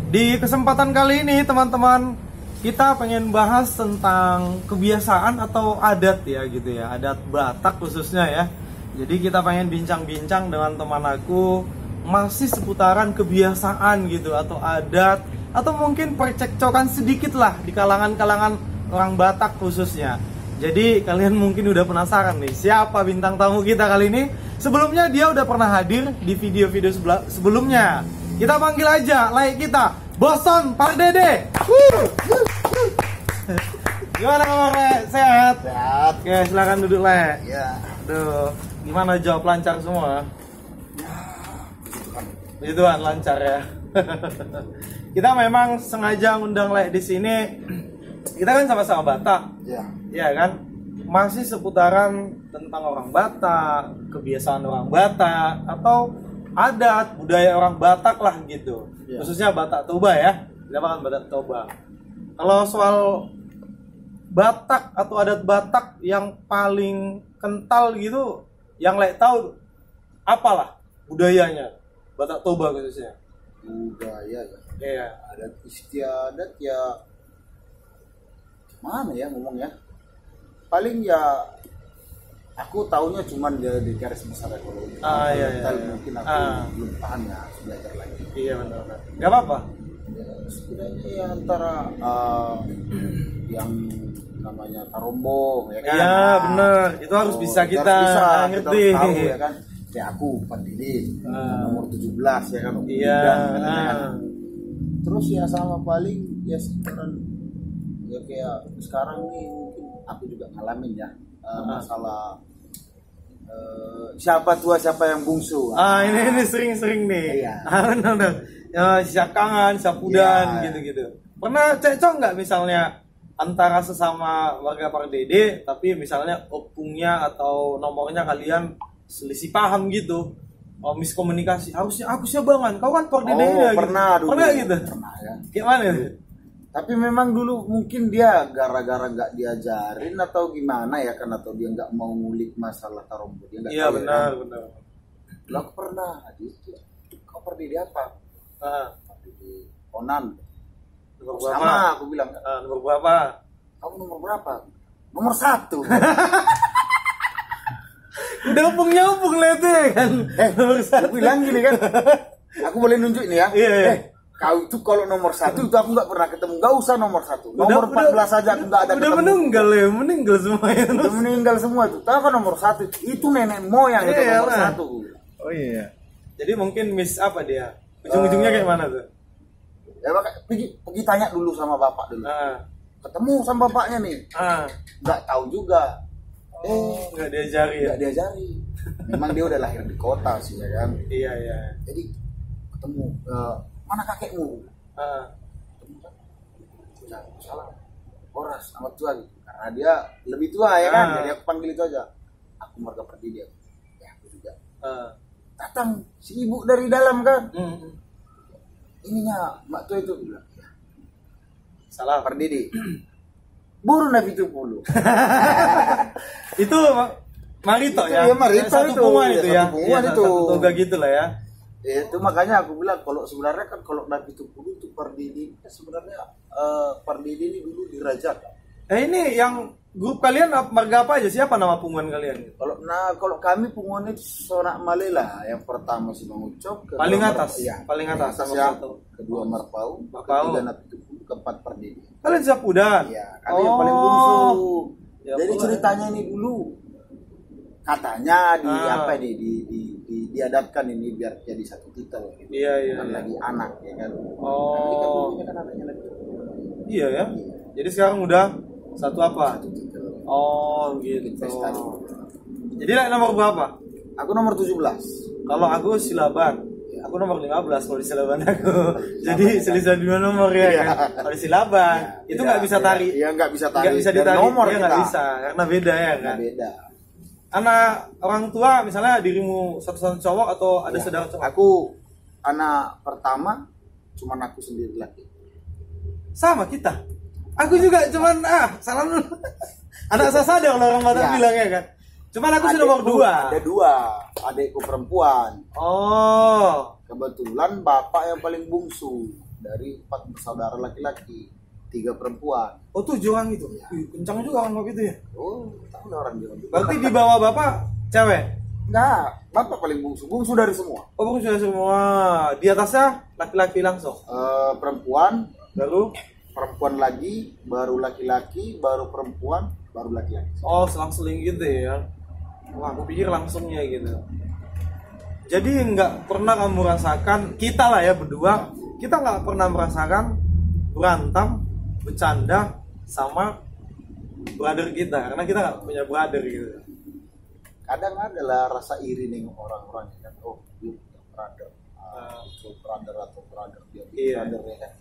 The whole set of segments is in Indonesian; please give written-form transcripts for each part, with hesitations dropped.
Di kesempatan kali ini teman-teman, kita pengen bahas tentang kebiasaan atau adat ya gitu ya, adat Batak khususnya ya. Jadi kita pengen bincang-bincang dengan teman aku masih seputaran kebiasaan gitu atau adat, atau mungkin percekcokan sedikit lah di kalangan-kalangan orang Batak khususnya. Jadi kalian mungkin udah penasaran nih siapa bintang tamu kita kali ini. Sebelumnya dia udah pernah hadir di video-video sebelumnya. Kita panggil aja like kita, Boson Pardede. Gimana kabarnya? Sehat? Sehat. Oke, silakan duduk, Le. Ya. Aduh, gimana, jawab lancar semua? Begituan lancar ya. Kita memang sengaja ngundang Le di sini. Kita kan sama-sama Batak. Ya. Ya kan? Masih seputaran tentang orang Batak, kebiasaan orang Batak, atau adat budaya orang Batak lah gitu. Ya. Khususnya Batak Toba ya. Kita kan Batak Toba. Kalau soal Batak atau adat Batak yang paling kental gitu, yang Le tahu apalah budayanya Batak Toba khususnya? Budaya ya. Iya. Adat istiadat ya. Mana ya ngomongnya? Paling ya aku taunya cuman di garis besar ekologi. Iya. Mungkin aku belum paham ya, harus belajar lagi. Iya benar. Gak apa-apa. Ya, setidaknya ya antara yang namanya Tarombo ya kan. Iya benar. Itu harus bisa kita ngerti. Kita tahu ya kan. Ya aku Pardede nomor 17 ya kan. Iya. Terus ya sama paling ya sekarang ya kayak sekarang nih mungkin aku juga ngalamin ya masalah siapa tua siapa yang bungsu. Ini sering-sering nih. Iya. Benar. Ya, siap kangen, siap udan Iya. gitu-gitu. Pernah cekcok nggak misalnya antara sesama warga Pardede, tapi misalnya opungnya atau nomornya kalian selisih paham gitu? Miskomunikasi. Harusnya aku Syabangan, kau kan Pardede ya. Pernah gitu. dulu. Pernah gitu. Pernah ya. Gimana? Tapi memang dulu mungkin dia gara-gara nggak diajarin atau gimana ya kan, atau dia nggak mau ngulik masalah Tarombo, dia nggak Iya tahu. benar, ya, benar. Lo pernah itu kau pergi di apa? Di Onan. Nomor berapa? Sama aku bilang. Nomor berapa? Kamu nomor berapa? Nomor 1. Udah opung lihat kan. Nomor Aku bilang gini kan. Aku boleh nunjuk ini ya. Iya. Kau itu kalau nomor 1 itu aku nggak pernah ketemu. Nggak usah nomor 1. Nomor 14 saja aku nggak ada udah ketemu. meninggal semuanya. Udah meninggal semua itu. Tahu kan nomor 1 itu nenek moyang itu Iya, nomor lah. 1. Oh iya. Jadi mungkin miss apa dia? Ujung-ujungnya kayak mana tuh? Ya makanya pergi tanya dulu sama bapak dulu. Ketemu sama bapaknya nih. Nggak tahu juga. Nggak diajari ya? Nggak diajari. Memang dia udah lahir di kota sih ya kan. Iya. Jadi ketemu mana kakekmu? Salah. Horas sama tua gitu. Karena dia lebih tua ya kan. Jadi aku panggil itu aja. Aku marga Pardede. Ya aku juga. Datang si ibu dari dalam kan. Ininya mak tua itu bilang. Salah Pardede. Buru Nabi 70. Itu Marito Itu ya? ya, Marito Satu itu. punguan itu ya? Satu punguan Iya, itu. Satu toga gitu lah ya? Itu makanya aku bilang kalau sebenarnya kan kalau Nabi 70 itu Pardede sebenarnya Pardede ini dulu dirajakan. Ini yang grup kalian marga apa aja? Siapa nama punguan kalian? Kalau kami punguan itu Sonak Malela, yang pertama si Bang Ucok, Paling atas? Iya, Paling atas sama ya. satu. Kedua Marpau, Marpau. ketiga Nabi 70, keempat Pardede. Kalian siap udan? Iya, kami yang paling bungsu. Ya, jadi boleh. ceritanya ini dulu katanya diadatkan ini biar jadi satu titel gitu. Iya. Bukan lagi anak ya kan. Oh. Tapi kan dulunya kan anaknya lagi. Iya ya? Jadi sekarang udah satu apa? Satu titel. Oh gitu. Pesta. Jadi nomor berapa? Aku nomor 17. Kalau aku Silaban. Aku nomor 15 kalau di Silaban aku. Jadi selisih 2 nomor ya kan. Kalau di Silaban itu nggak bisa tarik. Iya nggak bisa tarik. Nggak bisa Dan ditarik. nomor Iya, nggak kita. bisa karena beda ya kan. Beda. Anak orang tua misalnya dirimu satu-satu cowok atau ada saudara cowok? Aku anak pertama cuman aku sendiri lagi. Sama kita. Aku juga cuman salam dulu. Anak sasa ada orang Batak Ya. bilang ya kan. Cuman aku sudah nomor 2. Ada 2, adikku perempuan. Oh. Kebetulan bapak yang paling bungsu dari 4 bersaudara laki-laki, 3 perempuan. Oh 7 orang itu? Ya. Kencang juga orang itu ya? Oh, tahu lah orang Jawa. Berarti di bawah bapak cewek? Enggak, bapak paling bungsu dari semua. Oh bungsu sudah semua. Di atasnya laki-laki langsung? Perempuan, Baru? perempuan lagi, baru laki-laki, baru perempuan, baru laki-laki. Oh selang-seling gitu ya? Wah aku pikir langsungnya gitu. Jadi nggak pernah kamu rasakan, kita lah ya berdua, kita nggak pernah merasakan berantem, bercanda sama brother kita, karena kita nggak punya brother gitu. Kadang adalah rasa iri nih orang-orang kan, oh dia punya brother, atau brother dia Iya. brother ya kan.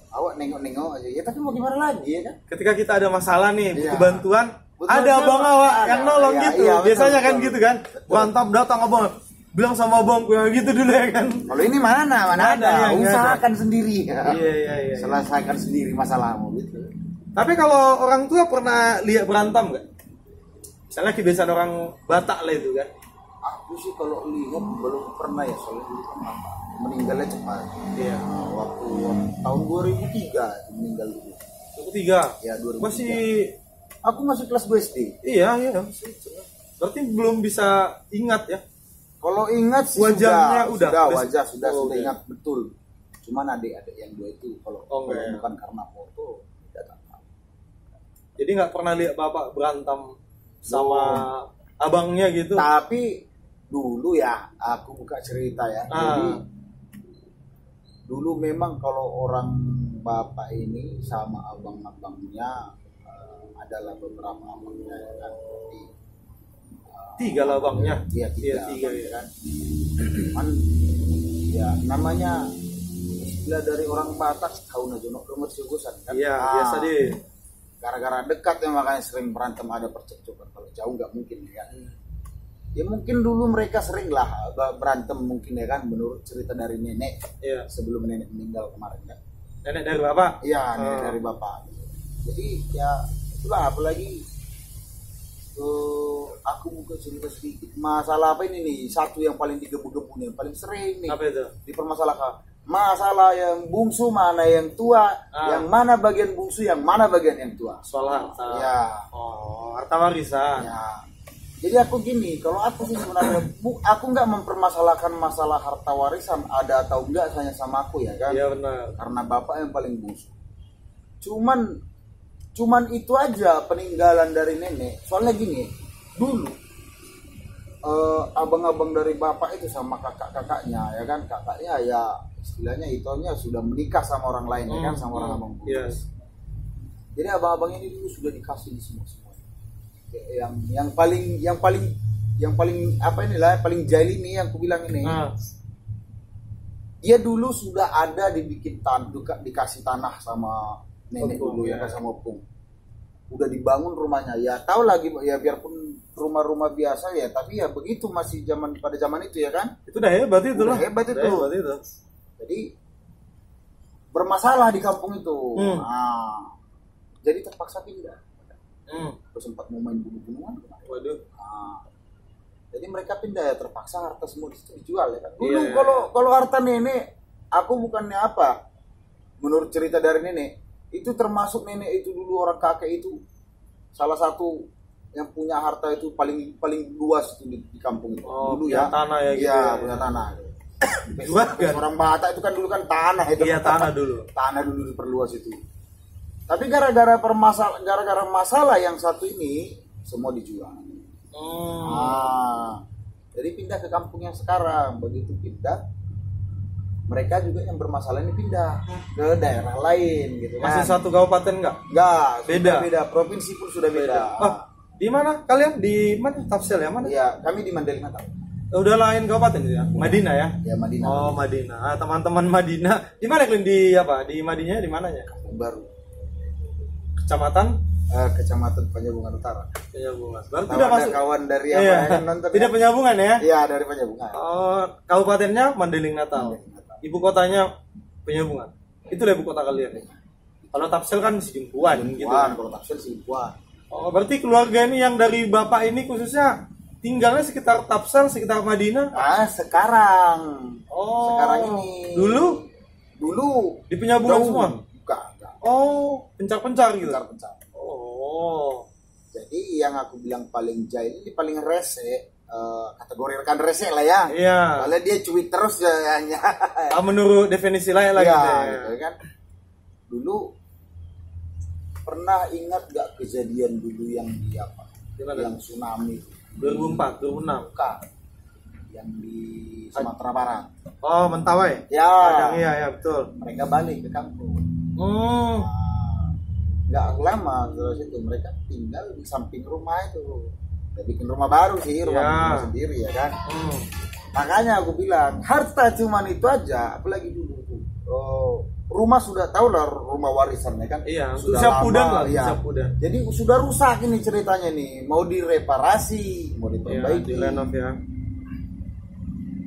Awak nengok-nengok aja, ya tapi mau gimana lagi ya kan? Ketika kita ada masalah nih, butuh Iya. bantuan, Butuh ada bantuan, abang awak ada. yang nolong Iya, gitu. iya, betul, Biasanya kan betul. gitu kan, berantem datang abang, bilang sama abang kayak gitu dulu ya kan. Kalau ini mana Ada, ada, iya, usahakan sendiri ya. Iya. Selesaikan sendiri masalahmu gitu. Tapi kalau orang tua pernah lihat berantem nggak? Misalnya kebiasaan orang Batak lah itu kan. Aku sih kalau lihat belum pernah ya, soalnya dulu kan mama meninggalnya cepat. Iya. Waktu tahun 2003 meninggal dulu. Yang ketiga. Ya 2003. Masih Aku masih kelas 2 SD. iya. Berarti belum bisa ingat ya. Kalau ingat sih Wajahnya udah sudah oh, oke. ingat betul. Cuman adik-adik yang 2 itu kalau enggak ya. bukan karena foto tidak tahu. Jadi nggak pernah lihat bapak berantem sama abangnya gitu. Tapi dulu ya aku buka cerita ya. Jadi dulu memang kalau orang bapak ini sama abang-abangnya adalah beberapa abangnya ya kan. Jadi, 3 lah abangnya. Iya, tiga ya. kan. Cuman ya namanya istilah dari orang Batak tahu aja no nomor segusan kan. Iya, biasa deh. Gara-gara dekat ya makanya sering berantem, ada percekcokan. Kalau jauh nggak mungkin ya kan. Ya mungkin dulu mereka sering lah berantem mungkin ya kan, menurut cerita dari nenek. Iya. Sebelum nenek meninggal kemarin kan. Nenek dari bapak? Iya, nenek dari bapak. Jadi ya itulah, apalagi aku buka cerita sedikit masalah apa ini nih, satu yang paling digebu-gebu nih, yang paling sering nih Apa itu? dipermasalahkan, masalah yang bungsu mana yang tua, yang mana bagian bungsu, yang mana bagian yang tua. Soal harta. Ya. Oh, harta warisan. Ya. Jadi aku gini, kalau aku sih sebenarnya aku nggak mempermasalahkan masalah harta warisan ada atau enggak, hanya sama aku ya kan. Iya benar. Karena bapak yang paling bungsu. Cuman itu aja peninggalan dari nenek. Soalnya gini, dulu abang-abang dari bapak itu sama kakak-kakaknya ya kan, kakaknya ya istilahnya itunya sudah menikah sama orang lain ya kan, sama orang abang. Yes. Jadi abang-abang ini dulu sudah dikasih di semua. Yang paling apa inilah paling jahil ini yang aku bilang ini. Dia dulu sudah ada dibikin dikasih tanah sama nenek dulu ya kan, sama opung. Udah dibangun rumahnya. Ya tahu lagi ya, biarpun rumah-rumah biasa ya, tapi ya begitu masih pada zaman itu ya kan. Itu udah hebat itu loh. Hebat itu. Hebat itu. Jadi bermasalah di kampung itu. Nah, jadi terpaksa pindah. Terus sempat mau main bunuh-bunuhan. Waduh. Nah, jadi mereka pindah ya, terpaksa harta semua itu dijual ya kan. Dulu Iya. kalau harta nenek, aku bukannya apa, menurut cerita dari nenek, itu termasuk nenek itu dulu orang kakek itu salah satu yang punya harta itu paling luas itu di kampung itu. Oh, dulu punya ya. tanah ya gitu. Iya, Ya. punya tanah. Jual kan? Orang Batak itu kan dulu kan tanah itu. Iya, tanah dulu. Tanah dulu diperluas itu. Tapi gara-gara masalah yang satu ini semua dijual. Jadi pindah ke kampung yang sekarang. Begitu pindah, mereka juga yang bermasalah ini pindah ke daerah lain gitu kan. Masih satu kabupaten enggak? Enggak, Beda. beda. Provinsi pun sudah beda. Oh, di mana kalian? Di mana? Tafsel ya mana? Iya, kami di Mandailing Natal. Udah lain kabupaten ya? Madinah ya? Ya, Madinah. Oh, Madinah. Teman-teman Madinah. Di mana kalian, di apa? Di Madinahnya di mananya? Kampung Baru. Kecamatan Kecamatan Penyambungan Utara. Penyambungan. Berarti Tahu tidak ada masuk. kawan dari Iya. apa yang nonton? Tidak Penyambungan ya? Iya, dari Penyambungan. Oh, kabupatennya Mandailing Natal. Mandailing Natal. Ibu kotanya Penyambungan. Itulah ibu kota kalian ya. Kalau Tafsel kan Sidimpuan gitu. Kalau Tafsir Sidimpuan. Oh, berarti keluarga ini yang dari bapak ini khususnya tinggalnya sekitar Tafsel, sekitar Madinah. Sekarang. Oh. Sekarang ini. Dulu Dulu di penyaburan jauh. semua. Enggak. Oh, pencar-pencar gitu. Pencar-pencar. Oh. Jadi yang aku bilang paling jahil ini paling rese, kategori rekan rese lah ya. Iya. Soalnya dia cuit terus hanya. Menurut definisi lain lah Iya, gitu ya. gitu kan. Dulu pernah ingat gak kejadian dulu yang di apa? Gimana? Yang tsunami 2004, 2006. bukan, yang di Sumatera Barat. Oh, Mentawai. Ya, Padang, iya ya betul. mereka balik ke kampung. Oh. Nggak lama terus itu mereka tinggal di samping rumah itu. Udah bikin rumah baru sih, rumah Ya. rumah sendiri ya kan. Hmm. Makanya aku bilang harta cuman itu aja, apalagi dulu tuh. Rumah sudah tahu lah rumah warisan ya kan. Iya, sudah siap pudan lah, ya. siap pudan. Jadi sudah rusak ini ceritanya nih, mau direparasi, mau Iya, diperbaiki, di renov ya.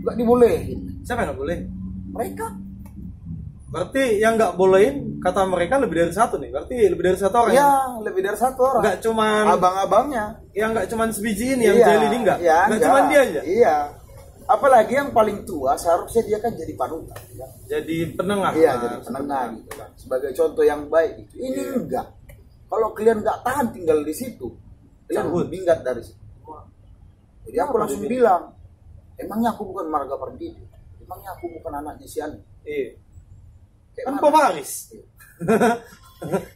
nggak dibolehin. Siapa yang nggak boleh? Mereka Berarti yang nggak bolehin kata mereka lebih dari satu nih. Berarti lebih dari satu orang. ya lebih dari satu orang. Nggak cuman Abang-abangnya. yang nggak cuman sebiji ini yang Iya, jahil ini nggak. iya, Nggak cuman dia aja. Iya. Apalagi yang paling tua seharusnya dia kan jadi panutan. Ya. Jadi penengah. Iya, lah, jadi penengah sebetulnya. gitu kan. Sebagai contoh yang baik gitu. Ini Iya. enggak. Kalau kalian nggak tahan tinggal di situ, kalian Cabut. minggat dari situ. Jadi aku Kenapa langsung dia? bilang, emangnya aku bukan marga Pardidi? Emangnya aku bukan anaknya si Ani? Iya. Kayak Kan mana? pewaris.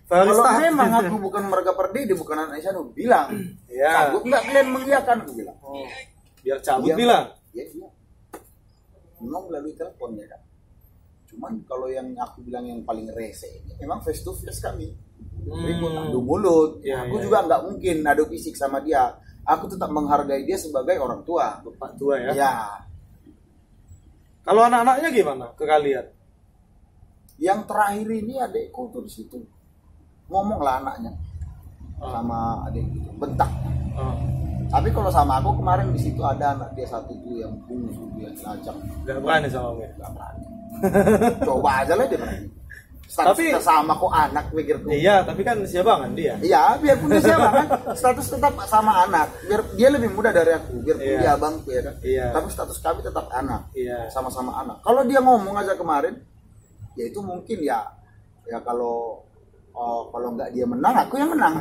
Faris Kalau tak. memang aku bukan marga Pardidi, bukan anaknya si Ani, bilang. Iya. Sanggup nggak kalian mengiyakan? Aku bilang. Oh. Biar cabut Iya. bilang. Iya, iya. Memang melalui telepon ya kan. Cuman kalau yang aku bilang yang paling rese ini memang face to face kami. Ribut adu mulut. Iya, Aku iya, juga nggak mungkin adu fisik sama dia. Aku tetap menghargai dia sebagai orang tua. Bapak tua ya. Ya. Kalau anak-anaknya gimana ke kalian? Yang terakhir ini adekku tuh di situ. Ngomong lah anaknya sama adik gitu. Bentak. Oh. Tapi kalau sama aku kemarin di situ ada anak dia satu tuh yang bungsu dia lacang. Nggak berani sama gue. Nggak berani. Coba aja lah dia berani. Status Tapi- kita sama kok anak pikirku. Iya, tapi kan siabangan dia. Iya, biarpun dia siapa kan, status tetap sama anak. Biar dia lebih muda dari aku, biarpun Iya. dia abangku ya kan. Iya. Tapi status kami tetap anak, Iya. sama-sama anak. Kalau dia ngomong aja kemarin, ya itu mungkin ya kalau nggak dia menang, aku yang menang.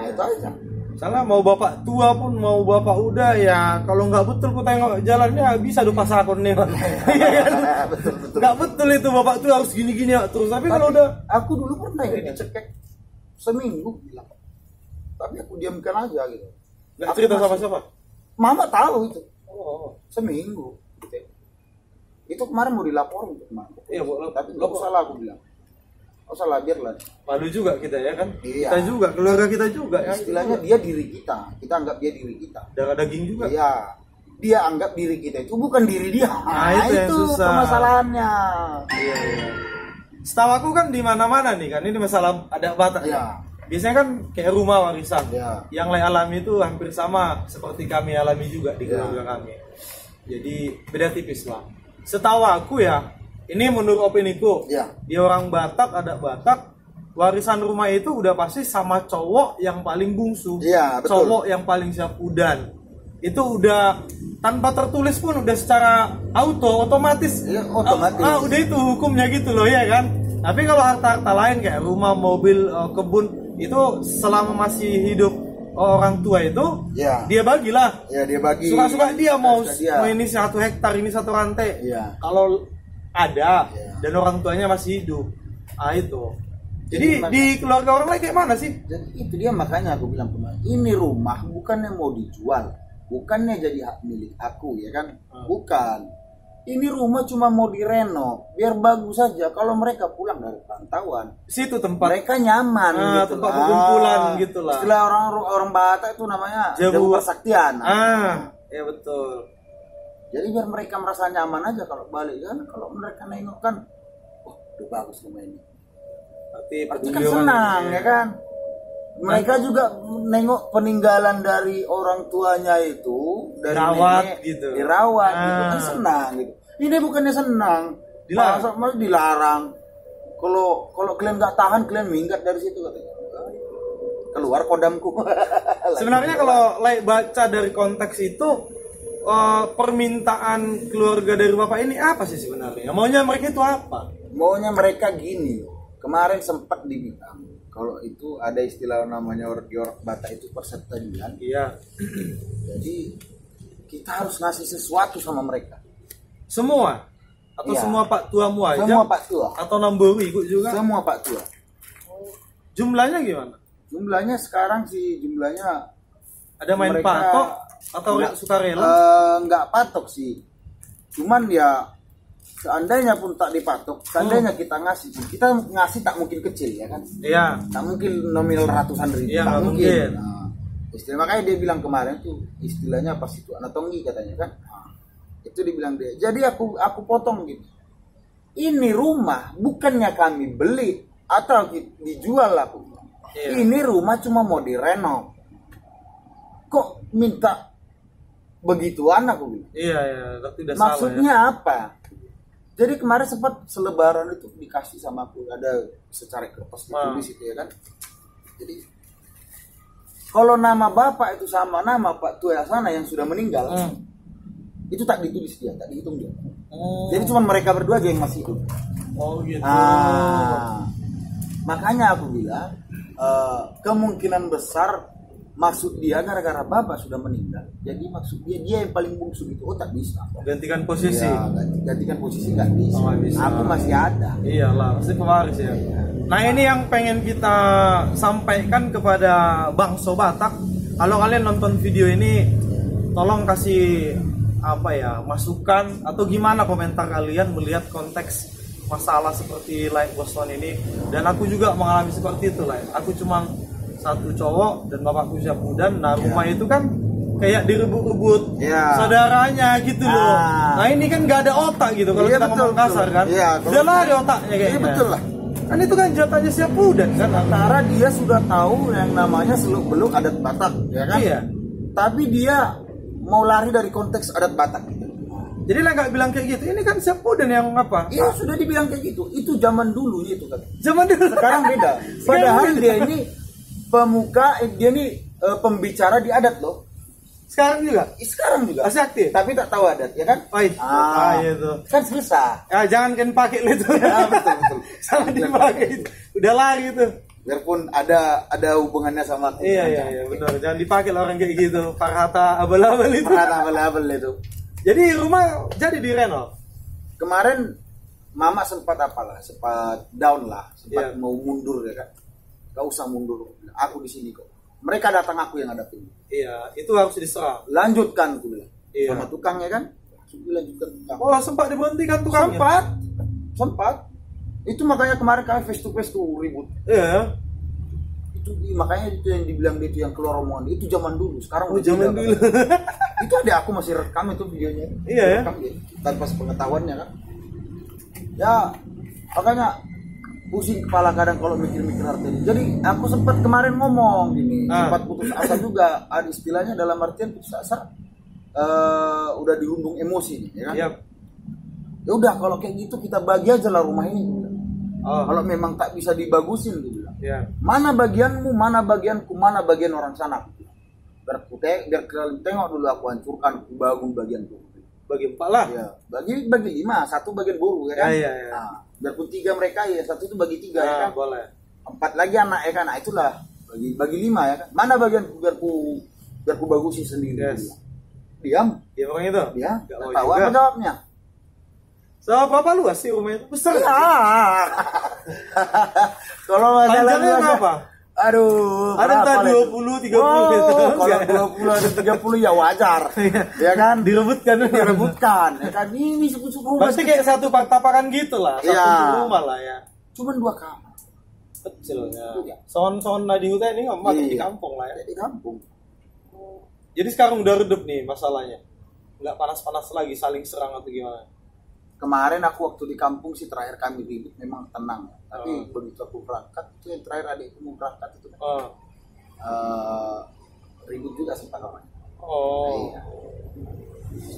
Itu aja. Salah mau bapak tua pun mau bapak udah ya kalau nggak betul ku tengok jalannya bisa lupa sakon nih. Iya kan? Betul. Nggak betul itu bapak tua harus gini-gini ya terus. Tapi kalau udah Aku dulu pernah ini dicekek seminggu bilang. Tapi aku diamkan aja gitu. nggak Aku cerita masih- sama siapa. Mama tahu itu. Oh. Seminggu. Gitu. Itu kemarin mau dilaporin tuh kemarin. Iya, Bu. Tapi nggak usah lah aku bilang. Nggak usah lah, biarlah. Malu juga kita ya kan. Iya. Kita juga keluarga kita juga ya. Istilahnya dia diri kita. Kita anggap dia diri kita. darah daging juga. Iya. Dia anggap diri kita itu bukan diri dia. Nah, itu yang susah. permasalahannya. Iya, iya. Setahu aku kan di mana-mana nih kan ini masalah ada Batak Iya. ya. Biasanya kan kayak rumah warisan. Iya. Yang lain alami itu hampir sama seperti kami alami juga di Iya. keluarga kami. Jadi beda tipis lah. Setahu aku ya, ini menurut opiniku. Iya. Di orang Batak ada Batak, warisan rumah itu udah pasti sama cowok yang paling bungsu. Iya, betul. Cowok yang paling siap udan. Itu udah tanpa tertulis pun udah secara otomatis. Iya, otomatis. Udah itu hukumnya gitu loh ya kan. Tapi kalau harta-harta lain kayak rumah, mobil, kebun itu selama masih hidup orang tua itu Iya. dia bagilah. Ya dia bagi. Suka-suka dia mau Suka dia. ini 1 hektar ini 1 rantai. Iya. Kalau ada Iya. dan orang tuanya masih hidup. Itu. Jadi Jadi, di keluarga orang lain kayak mana sih? Jadi itu dia makanya aku bilang kemarin, ini rumah bukannya mau dijual, bukannya jadi hak milik aku ya kan, bukan. Ini rumah cuma mau direnov, biar bagus saja. Kalau mereka pulang dari perantauan, Situ tempat mereka nyaman gitu. tempat perkumpulan gitu lah. Istilah orang Batak itu namanya Jabu- Jabu Persaktian. Ya betul. Jadi biar mereka merasa nyaman aja kalau balik kan. Kalau mereka nengok kan, oh udah bagus rumah ini. Berarti Pasti peduli kan orang senang ini. ya kan. Mereka juga nengok peninggalan dari orang tuanya itu dari Dirawat nenek, gitu. dirawat gitu Ah. kan senang gitu. Ini bukannya senang, Dilarang. Malah dilarang. Kalau kalian nggak tahan kalian minggat dari situ katanya. Keluar kodamku. Sebenarnya kalau baca dari konteks itu permintaan keluarga dari bapak ini apa sih sebenarnya? Maunya mereka itu apa? maunya mereka gini. Kemarin sempat dibilang kalau itu ada istilah namanya orok Batak itu persetujuan. Iya. Jadi kita harus ngasih sesuatu sama mereka. Semua? Atau Iya. semua Pak Tuamu aja? Semua Pak Tua. Atau Nambowi ikut juga? Semua Pak Tua. Jumlahnya gimana? Jumlahnya sekarang sih jumlahnya Ada main mereka patok atau nggak- sukarela? nggak patok sih. Cuman ya seandainya pun tak dipatok, seandainya kita ngasih tak mungkin kecil ya kan? Iya. Tak mungkin nominal ratusan ribu, Iya, tak nggak mungkin. mungkin. Nah, istilah makanya dia bilang kemarin tuh istilahnya pas itu anak tonggi katanya kan. Nah, itu dibilang dia. Jadi aku potong gitu. Ini rumah bukannya kami beli atau dijual aku. Iya. Ini rumah cuma mau direnov. Kok minta begituan aku bilang? Iya, iya, tidak Maksudnya salah ya. apa? Jadi kemarin sempat selebaran itu dikasih sama aku ada secara kertas ditulis itu ya kan. Jadi kalau nama bapak itu sama nama Pak Tua sana yang sudah meninggal, itu tak ditulis dia, tak dihitung dia. Jadi cuma mereka berdua aja yang masih hidup. Oh gitu. Makanya aku bilang kemungkinan besar maksud dia gara-gara bapak sudah meninggal. Jadi maksud dia yang paling bungsu itu tak bisa. Gantikan posisi. Ya, gantikan posisi nggak bisa. Oh, nggak bisa. Aku masih ada. Iyalah, pasti pewaris ya. Nah ini yang pengen kita sampaikan kepada bangsa Batak. Kalau kalian nonton video ini, tolong kasih masukan atau gimana komentar kalian melihat konteks masalah seperti Like Boston ini. Dan aku juga mengalami seperti itu lah. Aku cuma satu cowok dan bapakku usia muda. Nah rumah itu kan kayak direbut-rebut saudaranya gitu loh. Nah ini kan gak ada otak gitu kalau kita ngomong kasar kan. Udah lah ada otaknya kayaknya. Betul lah. Kan itu kan jatahnya siap udah kan. Sementara dia sudah tahu yang namanya seluk-beluk adat Batak, ya kan? Iya. Tapi dia mau lari dari konteks adat Batak. Jadi lah nggak bilang kayak gitu. Ini kan siap udah yang apa? Iya sudah dibilang kayak gitu. Itu zaman dulu itu kan. Zaman dulu. Sekarang beda. Padahal dia ini dia ini pembicara di adat loh. Sekarang juga. Sekarang juga. Masih aktif. Tapi tak tahu adat, ya kan? Itu. Kan susah. Ya jangan kan pakai itu. Ya, betul. Sama dipakai itu. Udah lari itu. Biarpun ada hubungannya sama aku. Iya benar. Jangan dipakai lah orang kayak gitu. Parhata abal-abal itu. Parhata abal-abal itu. Jadi rumah jadi direnov. Kemarin mama sempat sempat down lah, sempat Iya. mau mundur ya kan. Gak usah mundur. Aku di sini kok. Mereka datang aku yang hadapin. Iya, itu harus diserang. Lanjutkan aku bilang. Iya. Sama tukangnya kan. Langsung dilanjutkan tukang. Oh, sempat diberhentikan tukangnya. Sempat. Itu makanya kemarin kami face to face tuh ribut. Iya. Itu makanya itu yang dibilang dia itu yang keluar omongan itu zaman dulu. Sekarang Oh, udah zaman tidak, dulu. kan. Itu ada aku masih rekam itu videonya. Iya ya. Rekam dia, tanpa sepengetahuannya kan. Ya makanya pusing kepala kadang kalau mikir-mikir harta ini. Jadi aku sempat kemarin ngomong gini, sempat putus asa juga. Ada istilahnya dalam artian putus asa udah dirundung emosi, ya kan? Yap. Ya udah kalau kayak gitu kita bagi aja lah rumah ini. Oh. Kalau memang tak bisa dibagusin, gue bilang. Iya. Mana bagianmu, mana bagianku, mana bagian orang sana. Biar kalian tengok dulu aku hancurkan, aku bangun bagianku. Bagi 4 lah. Ya, bagi 5, 1 bagian buru ya kan. Iya. Nah, biarpun 3 mereka ya, 1 itu bagi 3 ya kan. Boleh. 4 lagi anak ya kan. Nah, itulah bagi 5 ya kan. Mana bagianku biar ku bagusin sendiri. Yes. Diam. Dia orang itu. Dia Nggak mau tahu juga. apa jawabnya. So, berapa luas sih rumah itu? Besar. Ya. Kalau masalah Panjangnya luasnya- berapa? Aduh, Ada entah berapa 20, 30 gitu. Kalau 20 ada 30 ya wajar. Ya kan? Direbutkan. Direbutkan. Ya kan? Ini rumah Pasti kayak satu tapakan gitu lah. Satu Iya. rumah lah ya. cuman 2 kamar. Kecil ya. Iya. Sound di hutan ini nggak di Iya. kampung lah ya. Di kampung. Jadi sekarang udah redup nih masalahnya. Nggak panas-panas lagi saling serang atau gimana? Kemarin aku waktu di kampung sih terakhir kami ribut memang tenang. Tapi begitu aku berangkat itu yang terakhir adikku mau berangkat itu kan. Ribut juga sempat namanya. Oh. Iya.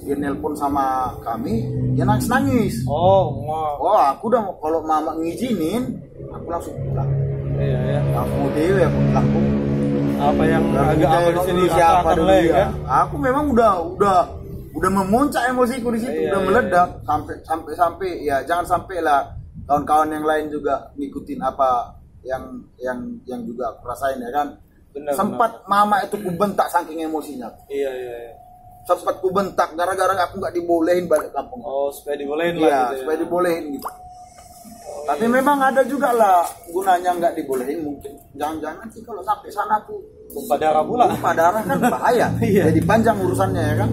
Dia nelpon sama kami, dia nangis-nangis. Oh, wah. Wah, aku udah kalau mama ngizinin, aku langsung pulang. Iya ya. Aku dewe aku pulang. Apa yang agak apa di sini siapa rata-rata dulu lah ya ya? kan? Aku memang udah memuncak emosiku di situ, Iya, udah iya. meledak sampai ya jangan sampai lah kawan-kawan yang lain juga ngikutin apa yang juga aku rasain ya kan. Benar, Sempat mama itu kubentak saking emosinya. Iya, iya, iya. Sempat kubentak gara-gara aku nggak dibolehin balik kampung. Oh, supaya dibolehin Iya, lah gitu supaya ya. dibolehin gitu. Tapi memang ada juga lah gunanya nggak dibolehin, mungkin jangan-jangan nanti kalau sampai sana tuh Tumpah darah pula. tumpah darah kan bahaya. Iya. Jadi panjang urusannya ya kan.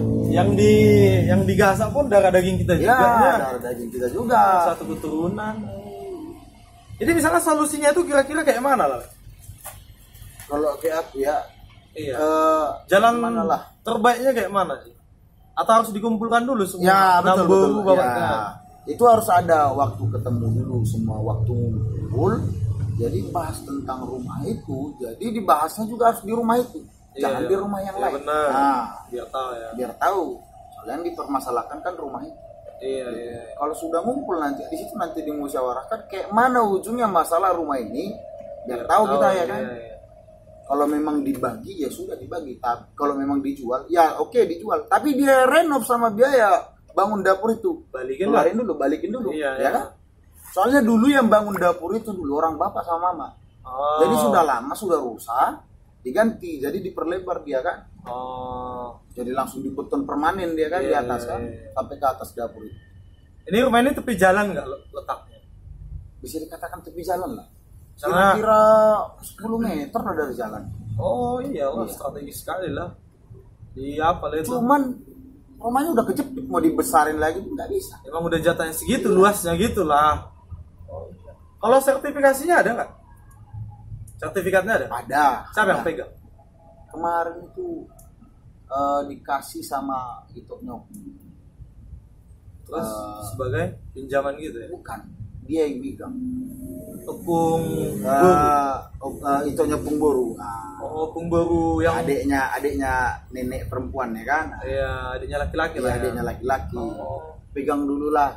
Yang digasak pun darah daging kita Ya, juga. Ya. darah daging kita juga. Satu keturunan. Jadi misalnya solusinya itu kira-kira kayak mana lah? Kalau kayak aku ya, Iya. eh, Jalan mana lah? terbaiknya kayak mana sih? Atau harus dikumpulkan dulu semua? Ya betul Nabung, betul. bapaknya. Ya, itu harus ada waktu ketemu dulu, semua waktu ngumpul. Jadi bahas tentang rumah itu, jadi dibahasnya juga harus di rumah itu, Iya, jangan iya. di rumah yang Iya, lain. benar. Nah, Biar tahu ya. biar tahu. Soalnya yang dipermasalahkan kan rumah itu. Iya, iya. Kalau sudah ngumpul nanti di situ nanti dimusyawarahkan kayak mana ujungnya masalah rumah ini, biar tahu kita ya kan. Iya, iya. Kalau memang dibagi ya sudah dibagi. Tapi kalau memang dijual, ya oke dijual. Tapi dia renov sama biaya bangun dapur itu. Balikin lah. Balikin dulu. Iya, ya iya. kan? Soalnya dulu yang bangun dapur itu dulu orang bapak sama mama. Oh. Jadi sudah lama sudah rusak, diganti. Jadi diperlebar dia kan. Oh. Jadi langsung dibeton permanen dia kan di Iya, atas kan, iya. sampai ke atas dapur itu. Ini rumah ini tepi jalan nggak letaknya? Bisa dikatakan tepi jalan lah. Karena- Kira-kira 10 meter lah dari jalan. Oh iya, wah Iya. strategis sekali lah. Di apa lah itu? Cuman rumahnya udah kejepit, mau dibesarin lagi nggak bisa. Emang udah jatahnya segitu, luasnya gitu lah. Oh, iya. Kalau sertifikasinya ada nggak? Sertifikatnya ada? Ada. Siapa yang ada. pegang? Kemarin itu dikasih sama itu nyok. Terus sebagai pinjaman gitu ya? Bukan, dia yang pegang. Tepung baru. Itu nyepung boru. Oh, tepung baru yang Adiknya nenek perempuan ya kan. iya, adiknya laki-laki lah. Iya, Ya. adiknya laki-laki. Oh. Pegang dulu lah.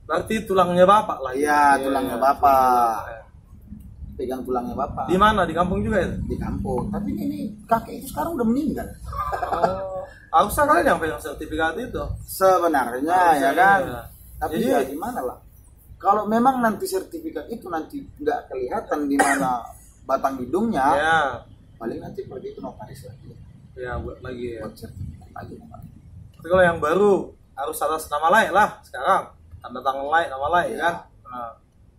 Berarti tulangnya bapak lah. Iya, gitu. tulangnya Iya, bapak. iya. Pegang tulangnya bapak. Di mana? Di kampung juga itu? Di kampung. Tapi ini kakek itu sekarang udah meninggal. Oh, harusnya kalian yang pegang sertifikat itu. Sebenarnya Harusnya, ya kan. iya. Tapi Jadi- ya gimana lah. Kalau memang nanti sertifikat itu nanti nggak kelihatan di mana batang hidungnya, Ya, paling nanti pergi ke notaris lagi. ya buat lagi ya. Buat sertifikat lagi. Tapi kalau yang baru harus atas nama lain lah sekarang, tanda tangan lain, nama lain Iya. kan. Nah,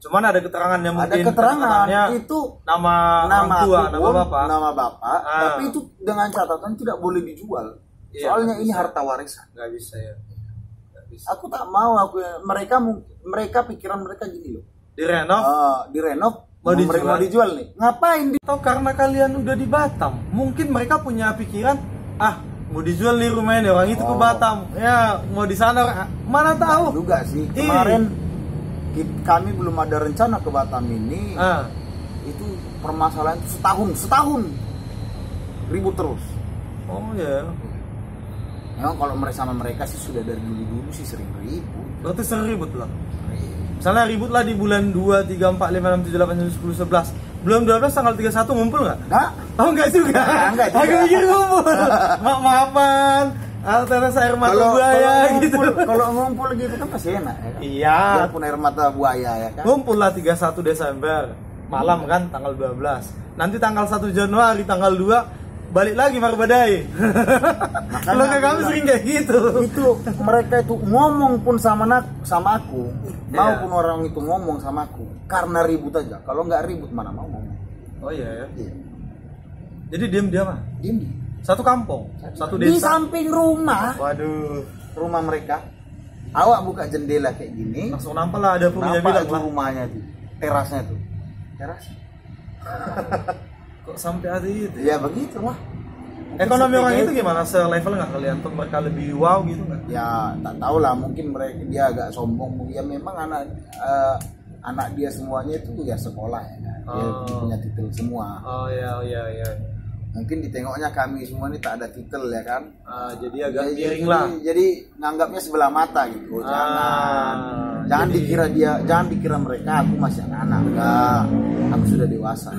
cuman ada keterangan yang Ada mungkin keterangan kata-katanya itu nama orang nama tua, aku nama pun, bapak. nama bapak, Ah. tapi itu dengan catatan tidak boleh dijual. Iya, Soalnya nggak ini bisa. harta warisan. Nggak bisa ya. Nggak bisa. Aku tak mau mereka pikiran mereka gini loh. Direnov Direnov Mau dijual. mau dijual nih. Ngapain di atau karena kalian udah di Batam, mungkin mereka punya pikiran mau dijual nih rumah ini orang itu ke Oh. Batam, ya mau di sana mana tahu. juga sih. Ih. Kemarin kami belum ada rencana ke Batam ini. Ah, Itu permasalahan itu setahun ribut terus. oh ya, Memang kalau mereka sama mereka sih sudah dari dulu sih sering ribut. berarti sering ribut lah. Misalnya ribut lah di bulan 2, 3, 4, 5, 6, 7, 8, 9, 10, 11. Bulan 12 tanggal 31 ngumpul nggak? Nah, Oh enggak juga. Enggak juga. Aku mikir ngumpul. Maaf-maafan. Tetes air mata buaya gitu. Kalau ngumpul gitu kan pasti enak ya kan? Iya. Walaupun air mata buaya ya kan. Ngumpul lah 31 Desember. Malam kan tanggal 12. Nanti tanggal 1 Januari tanggal 2 balik lagi Marbadai. Kalau aku kami bilang, sering kayak gitu. Itu mereka itu ngomong pun sama aku, Iya. maupun orang itu ngomong sama aku karena ribut aja. Kalau nggak ribut mana mau ngomong. Oh iya ya. Iya. Jadi diam-diam ah. Diem. Satu kampung, satu Di desa. samping rumah mereka. Awak buka jendela kayak gini, Langsung nampak lah ada punya nampak bilang tuh lah. rumahnya tuh, terasnya tuh. Teras. Kok sampai ada itu? Ya begitulah. Ekonomi orang Seperti itu gimana? Se-level nggak kalian? Atau mereka lebih wow gitu nggak? Ya tak tahu lah, mungkin mereka dia agak sombong. Ya memang anak dia semuanya itu ya sekolah ya kan? Dia Oh. punya titel semua. Oh iya iya iya. Mungkin ditengoknya kami semua ini tak ada titel ya kan. Jadi agak Jadi- miring lah. Jadi nganggapnya sebelah mata gitu. Oh, jangan dikira mereka aku masih anak-anak. Enggak, aku sudah dewasa.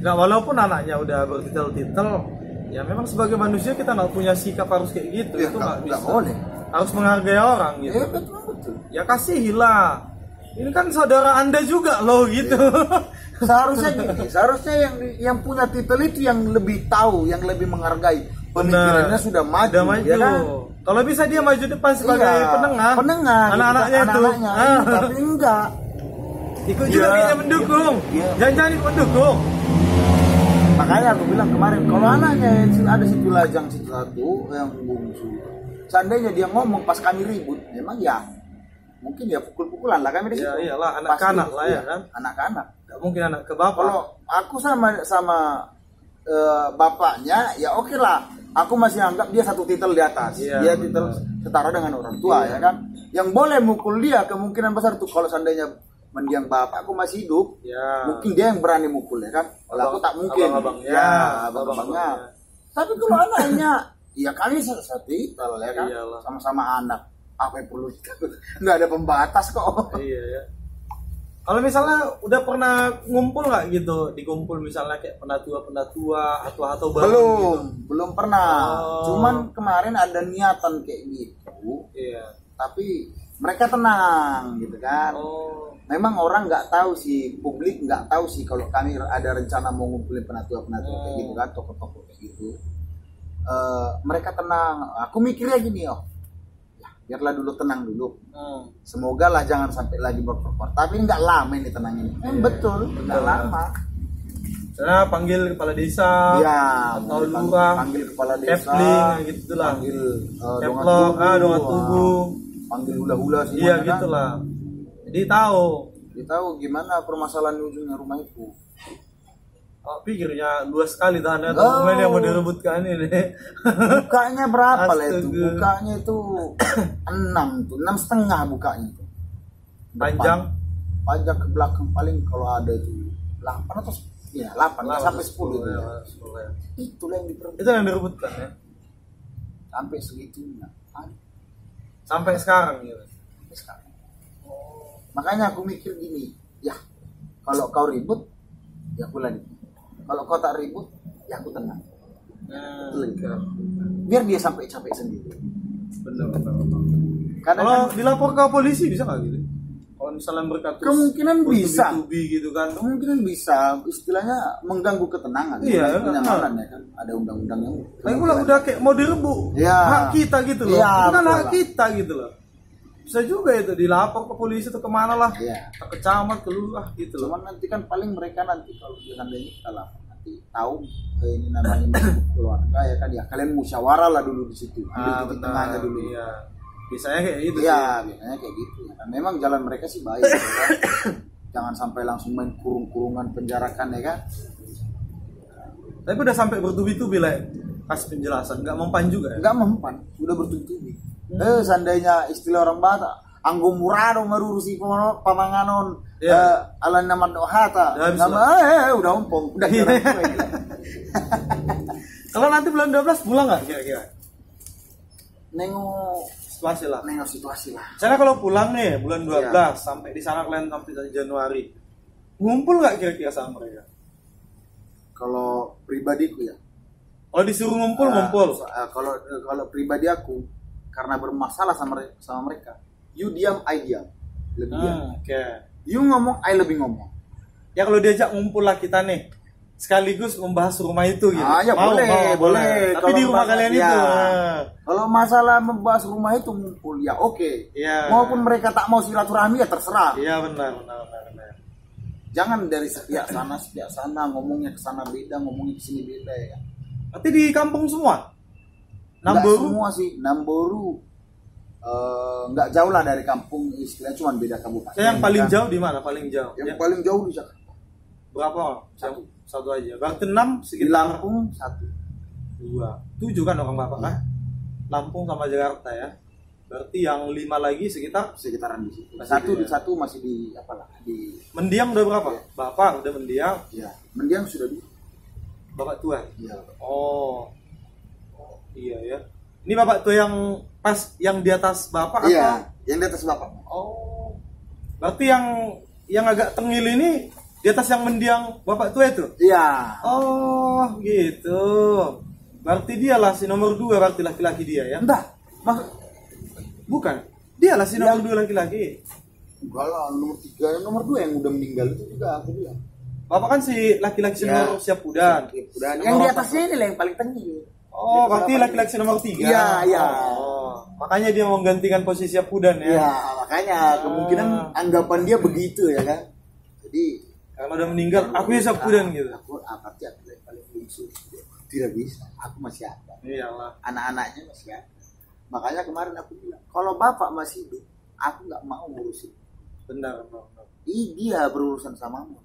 Nah, walaupun anaknya udah bertitel-titel, ya memang sebagai manusia kita nggak punya sikap harus kayak gitu. Ya, Itu nggak nggak bisa. boleh. Harus menghargai orang gitu. Betul. Ya kasihilah. ini kan saudara Anda juga loh gitu. Seharusnya gini, seharusnya yang punya titel itu yang lebih tahu, yang lebih menghargai. Pemikirannya sudah maju, Udah maju. ya kan? Kalau bisa dia maju depan sebagai Iya, penengah. penengah, Anak-anaknya gitu, itu. anak-anaknya. Tapi enggak. Ikut juga Iya. dia mendukung. Iya. Jangan-jangan ikut mendukung. Makanya aku bilang kemarin, kalau anaknya ada situ Lajang situ satu yang bungsu, seandainya dia ngomong pas kami ribut, memang ya mungkin ya pukul-pukulan lah kami di situ. Ya iyalah, anak-anak lah ya kan. Anak-anak. Nggak mungkin anak ke bapak. Kalau aku sama bapaknya ya oke lah. Aku masih anggap dia satu titel di atas. Iya, Dia titel setara dengan orang tua ya kan. Yang boleh mukul dia kemungkinan besar tuh kalau seandainya mendiang bapakku masih hidup, Ya. mungkin dia yang berani mukul ya kan. Kalau aku tak mungkin. Abang-abangnya. Ya, abang-abangnya. Tapi kalau anaknya, ya kami satu titel ya kan. Iyalah. Sama-sama anak. Apa yang perlu nggak ada pembatas kok. Iya ya. Kalau misalnya udah pernah ngumpul nggak gitu, dikumpul misalnya kayak penatua atau baru Belum pernah. Oh. Cuman kemarin ada niatan kayak gitu. Iya. Tapi mereka tenang gitu kan. Oh. Memang orang nggak tahu sih, publik nggak tahu sih kalau kami ada rencana mau ngumpulin penatua-penatua kayak gitu kan, tokoh-tokoh kayak gitu. Mereka tenang. Aku mikirnya gini ya, biarlah dulu tenang dulu. Semoga lah jangan sampai lagi berperkara. Tapi nggak lama ini tenang ini. Betul, nggak lama. Karena panggil kepala desa, Iya, atau lurah, panggil kepala desa, kepling, gitu lah. panggil Keplok, dongat tubuh. panggil hula-hula semua. Iya gitu lah. Jadi tahu. Dia tahu gimana permasalahan ujungnya rumah itu. Oh, pikirnya luas sekali tanahnya Oh. dokumen yang mau direbutkan ini. Bukanya berapa lah itu? Astaga. Bukanya itu 6,5 bukanya itu. Panjang. Panjang ke belakang paling kalau ada itu 8 atau ya 8 sampai 10 itu. Ya. 10 ya. Itulah yang diperebutkan Itu yang direbutkan ya. sampai segitunya. Sampai sekarang gitu. Sampai sekarang. Makanya aku mikir gini, ya kalau kau ribut, ya aku lagi. Kalau kau tak ribut, ya aku tenang. Biar dia sampai capek sendiri. Benar. Karena Kalau kan, dilapor ke polisi bisa nggak gitu? Kalau misalnya mereka terus Kemungkinan bisa. bertubi-tubi gitu kan? kemungkinan bisa, istilahnya mengganggu ketenangan. Iya, kenyamanan ya kan. Ada undang-undang yang. Tapi pula udah kayak mau direbut Iya. hak kita gitu loh. Iya, Itu kan betul hak lah. kita gitu loh. Bisa juga itu dilapor ke polisi atau kemana lah, Iya. ke camat, ke lurah gitu loh. Cuman nanti kan paling mereka nanti kalau seandainya kita lapor nanti tahu ini namanya masuk keluarga ya kan, ya kalian musyawarah lah dulu di situ. Ambil titik tengahnya dulu. Iya. Biasanya kayak gitu Iya, sih. biasanya kayak gitu. Dan memang jalan mereka sih baik, ya kan? Jangan sampai langsung main kurung-kurungan penjarakan ya kan. Tapi udah sampai bertubi-tubi lah ya, kasih penjelasan, nggak mempan juga ya. Enggak mempan, sudah bertubi-tubi. Seandainya istilah orang Batak, anggo murado marurusi pamanganon ala nama dohata. Ya, habis Nama udah ompong, udah kira. Kalau nanti bulan 12 pulang nggak kira-kira? Nengok Situasi lah. situasi lah. Misalnya kalau pulang nih bulan 12 Iya. sampai di sana kalian sampai Januari, ngumpul nggak kira-kira sama mereka? Kalau pribadiku ya. Kalau disuruh ngumpul ngumpul. Kalau pribadi aku karena bermasalah sama mereka, you diam, I diam. Lebih diam. Oke. You ngomong, I lebih ngomong. Ya kalau diajak ngumpul lah kita nih, sekaligus membahas rumah itu gitu. Ya boleh. Tapi Kalau di rumah bahas- kalian ya. itu. Kalau masalah membahas rumah itu ngumpul ya oke. Iya. Maupun mereka tak mau silaturahmi ya terserah. Iya benar. Jangan dari sepihak sana ngomongnya ke sana beda, ngomongnya ke sini beda ya. Tapi di kampung semua. Nggak Namboru. semua sih, Namboru nggak jauh lah dari kampung, istilahnya cuma beda kabupaten. Yang paling kan. jauh di mana? Paling jauh. Yang Ya. paling jauh di Jakarta. Berapa? Satu. Satu aja. Berarti 6 Di sekitar Lampung 1. 2. 7 kan orang Bapak kan? Lampung sama Jakarta ya. Berarti yang 5 lagi sekitar Sekitaran di situ. Masih di- Satu masih di apalah di mendiang udah berapa? Bapak udah mendiang, ya mendiang sudah di Bapak tua. ya. Oh. Iya ya. Ini Bapak tua yang pas yang di atas Bapak Iya, atau? yang di atas bapak. Oh. Berarti yang agak tengil ini di atas yang mendiang Bapak tua itu? Iya. Oh, gitu. Berarti dialah si nomor 2 berarti laki-laki dia ya? Entah. Bukan. Dialah si nomor 2 laki-laki. Enggak lah, nomor 3, nomor 2 yang udah meninggal itu juga aku bilang. Bapak kan si laki-laki nomor Syapudan. Yang di atasnya ini lah yang paling tinggi. Oh, berarti laki-laki nomor 3. Iya, iya. Oh, makanya dia mau menggantikan posisi Syapudan ya. Iya, makanya kemungkinan anggapan dia begitu ya kan. Jadi karena udah meninggal, aku ya Syapudan gitu. Aku angkatnya yang paling bungsu. Tidak bisa, aku masih ada. Iyalah. Anak-anaknya masih ada. Makanya kemarin aku bilang, kalau bapak masih hidup, aku nggak mau ngurusin. Benar. Dia berurusan samamu.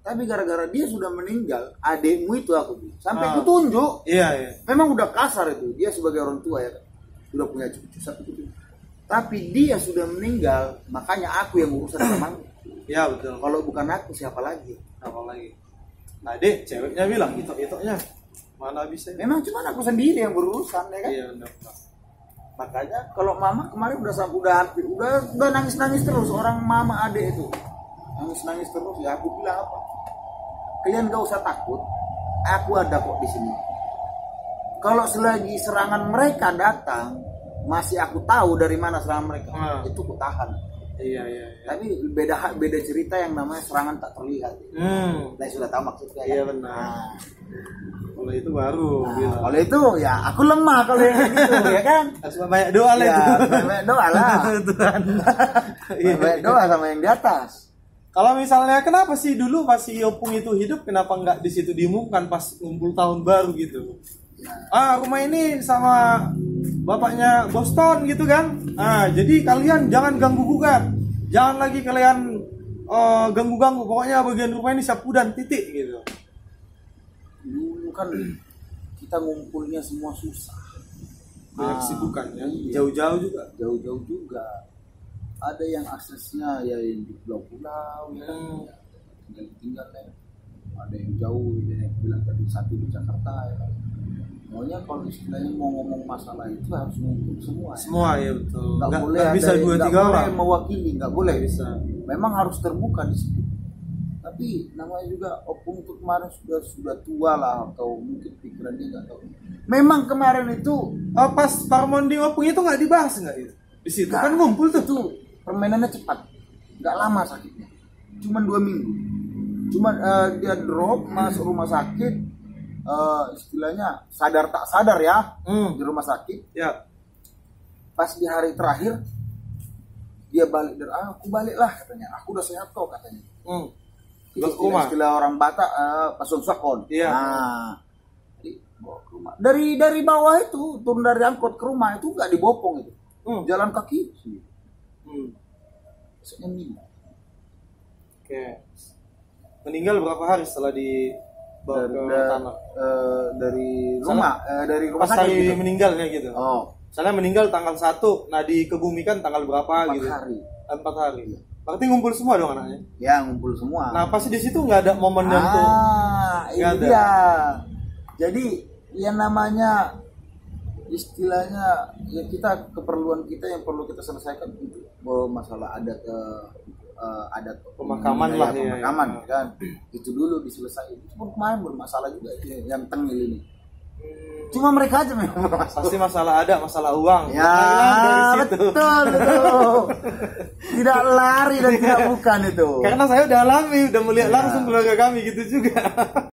Tapi gara-gara dia sudah meninggal, adekmu itu aku bilang. Sampai aku tunjuk. Iya. Memang udah kasar itu. Dia sebagai orang tua ya kan. Sudah punya cucu satu cucu. Tapi dia sudah meninggal, makanya aku yang urusan samamu. Iya betul. Kalau bukan aku siapa lagi? Nah, Dek, ceweknya bilang itu-itunya. Mana bisa? Memang cuma aku sendiri yang berurusan ya kan. Iya, benar. Makanya kalau mama kemarin udah nangis terus orang mama adek itu. Nangis terus ya aku bilang apa? Kalian gak usah takut. Aku ada kok di sini. Kalau selagi serangan mereka datang, masih aku tahu dari mana serangan mereka. Itu ku tahan. Iya. Tapi beda cerita yang namanya serangan tak terlihat. Nah, sudah tahu maksudnya. Iya benar. Kalau itu baru. Kalau itu ya aku lemah kalau yang gitu ya kan. Harus banyak doa lah itu. Banyak doa lah. Tuhan. Banyak doa sama yang di atas. Kalau misalnya kenapa sih dulu pas si Opung itu hidup, kenapa nggak di situ diumumkan pas kumpul tahun baru gitu? Rumah ini sama bapaknya Boston gitu kan. Jadi kalian jangan ganggu gugat. Jangan lagi kalian ganggu-ganggu. Pokoknya bagian rumah ini Syapudan titik gitu. Dulu kan kita ngumpulnya semua susah. Banyak kesibukan ya. Iya. Jauh-jauh juga. Ada yang aksesnya ya di pulau-pulau ya. Tinggal ya. Ada yang jauh ya, yang bilang tadi satu di Jakarta ya. Maunya kalau istilahnya mau ngomong masalah itu harus ngumpul semua. Semua ya betul. Nggak boleh bisa 2-3 orang mewakili, nggak boleh. Bisa. Memang harus terbuka di situ. Tapi namanya juga Opung itu kemarin sudah tua lah atau mungkin pikirannya nggak tahu. Memang kemarin itu pas Parmondi Opung itu nggak dibahas nggak itu? Di situ kan ngumpul tuh. Permainannya cepat, nggak lama sakitnya, cuman 2 minggu. Dia drop masuk rumah sakit, istilahnya sadar tak sadar ya di rumah sakit. Ya. Pas di hari terakhir dia balik dari aku baliklah katanya, aku udah sehat kok katanya. Istilah orang Batak pasung sakon. Iya. Bawa ke rumah. Dari bawah itu turun dari angkot ke rumah itu nggak dibopong itu, jalan kaki. Meninggal. Oke. Meninggal berapa hari setelah dibawa ke tanah? Dari rumah Pas sakit hari gitu. meninggalnya gitu. Misalnya meninggal tanggal 1, nah dikebumikan tanggal berapa 4 gitu? hari. 4 hari. Berarti ngumpul semua dong anaknya? Ya ngumpul semua. Nah pasti di situ nggak ada momen untuk. Ini dia. Jadi yang namanya istilahnya ya kita keperluan kita yang perlu kita selesaikan itu masalah adat pemakaman lah ya. Pemakaman kan. Itu dulu diselesaikan. Cuma kemarin bermasalah juga itu yang tengil ini. Cuma mereka aja memang pasti masalah masalah uang. Ya, dari situ. betul. Tidak lari dan tidak bukan itu. Karena saya udah alami, udah melihat langsung keluarga kami gitu juga.